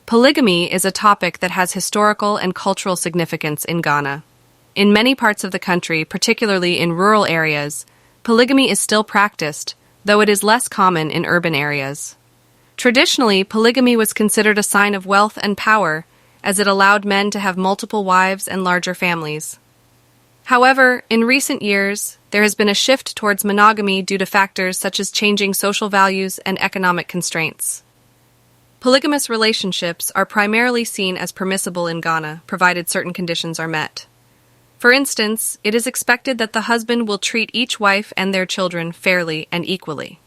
Polygamy is a topic that has historical and cultural significance in Ghana. In many parts of the country, particularly in rural areas, polygamy is still practiced, though it is less common in urban areas. Traditionally, polygamy was considered a sign of wealth and power, as it allowed men to have multiple wives and larger families. However, in recent years, there has been a shift towards monogamy due to factors such as changing social values and economic constraints. Polygamous relationships are primarily seen as permissible in Ghana, provided certain conditions are met. For instance, it is expected that the husband will treat each wife and their children fairly and equally.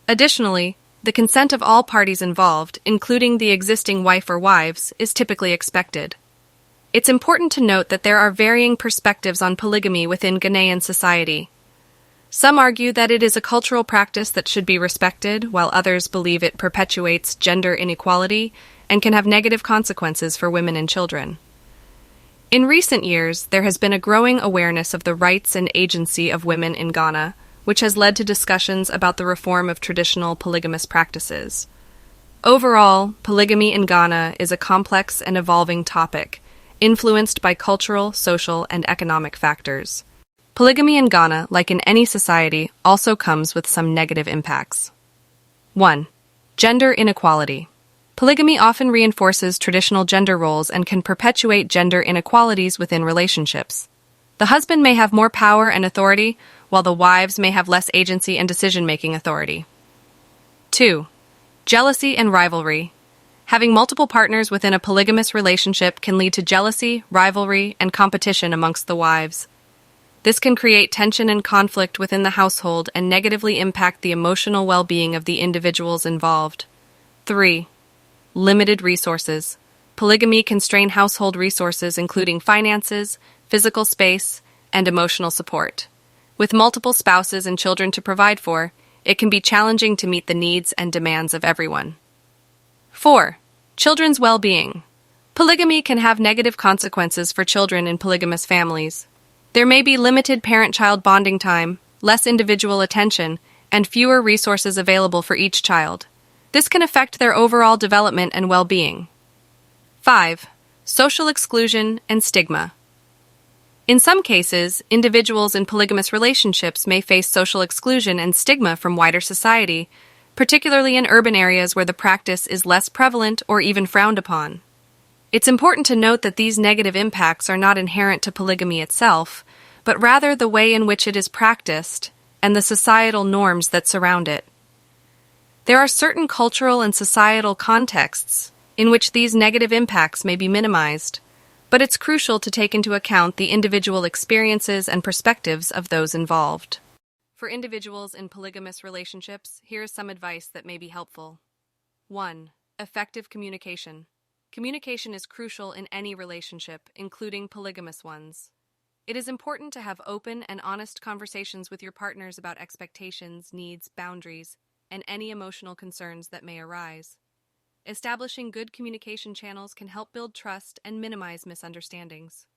Additionally, the consent of all parties involved, including the existing wife or wives, is typically expected. It's important to note that there are varying perspectives on polygamy within Ghanaian society. Some argue that it is a cultural practice that should be respected, while others believe it perpetuates gender inequality and can have negative consequences for women and children. In recent years, there has been a growing awareness of the rights and agency of women in Ghana, which has led to discussions about the reform of traditional polygamous practices. Overall, polygamy in Ghana is a complex and evolving topic, influenced by cultural, social, and economic factors. Polygamy in Ghana, like in any society, also comes with some negative impacts. 1. Gender inequality. Polygamy often reinforces traditional gender roles and can perpetuate gender inequalities within relationships. The husband may have more power and authority, while the wives may have less agency and decision-making authority. 2. Jealousy and rivalry. Having multiple partners within a polygamous relationship can lead to jealousy, rivalry, and competition amongst the wives. This can create tension and conflict within the household and negatively impact the emotional well-being of the individuals involved. 3. Limited resources. Polygamy can strain household resources including finances, physical space, and emotional support. With multiple spouses and children to provide for, it can be challenging to meet the needs and demands of everyone. 4. Children's well-being. Polygamy can have negative consequences for children in polygamous families. There may be limited parent-child bonding time, less individual attention, and fewer resources available for each child. This can affect their overall development and well-being. 5. Social exclusion and stigma. In some cases, individuals in polygamous relationships may face social exclusion and stigma from wider society, particularly in urban areas where the practice is less prevalent or even frowned upon. It's important to note that these negative impacts are not inherent to polygamy itself, but rather the way in which it is practiced and the societal norms that surround it. There are certain cultural and societal contexts in which these negative impacts may be minimized, but it's crucial to take into account the individual experiences and perspectives of those involved. For individuals in polygamous relationships, here is some advice that may be helpful. 1. Effective communication. Communication is crucial in any relationship, including polygamous ones. It is important to have open and honest conversations with your partners about expectations, needs, boundaries, and any emotional concerns that may arise. Establishing good communication channels can help build trust and minimize misunderstandings.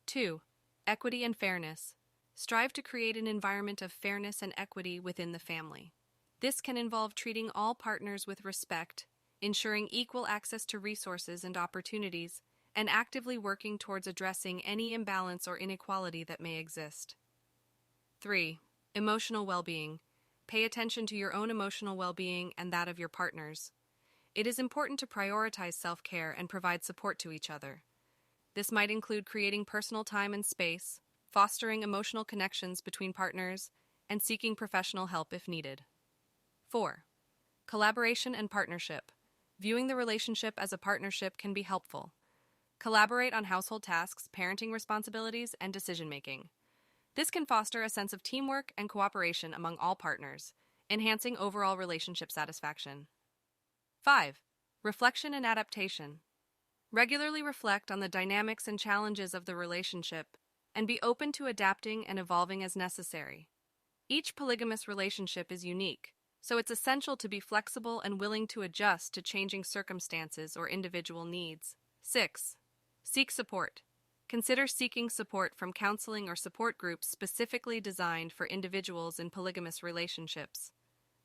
2. Equity and fairness. Strive to create an environment of fairness and equity within the family. This can involve treating all partners with respect, ensuring equal access to resources and opportunities, and actively working towards addressing any imbalance or inequality that may exist. 3. Emotional well-being. Pay attention to your own emotional well-being and that of your partners. It is important to prioritize self-care and provide support to each other. This might include creating personal time and space, fostering emotional connections between partners, and seeking professional help if needed. 4. Collaboration and partnership. Viewing the relationship as a partnership can be helpful. Collaborate on household tasks, parenting responsibilities, and decision-making. This can foster a sense of teamwork and cooperation among all partners, enhancing overall relationship satisfaction. 5. Reflection and adaptation. Regularly reflect on the dynamics and challenges of the relationship and be open to adapting and evolving as necessary. Each polygamous relationship is unique, so it's essential to be flexible and willing to adjust to changing circumstances or individual needs. 6. Seek support. Consider seeking support from counseling or support groups specifically designed for individuals in polygamous relationships.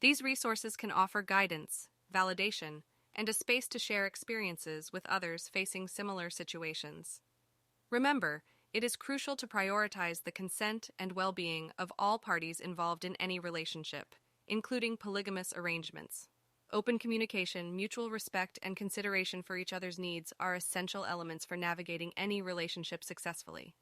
These resources can offer guidance, validation, and a space to share experiences with others facing similar situations. Remember, it is crucial to prioritize the consent and well-being of all parties involved in any relationship, including polygamous arrangements. Open communication, mutual respect, and consideration for each other's needs are essential elements for navigating any relationship successfully.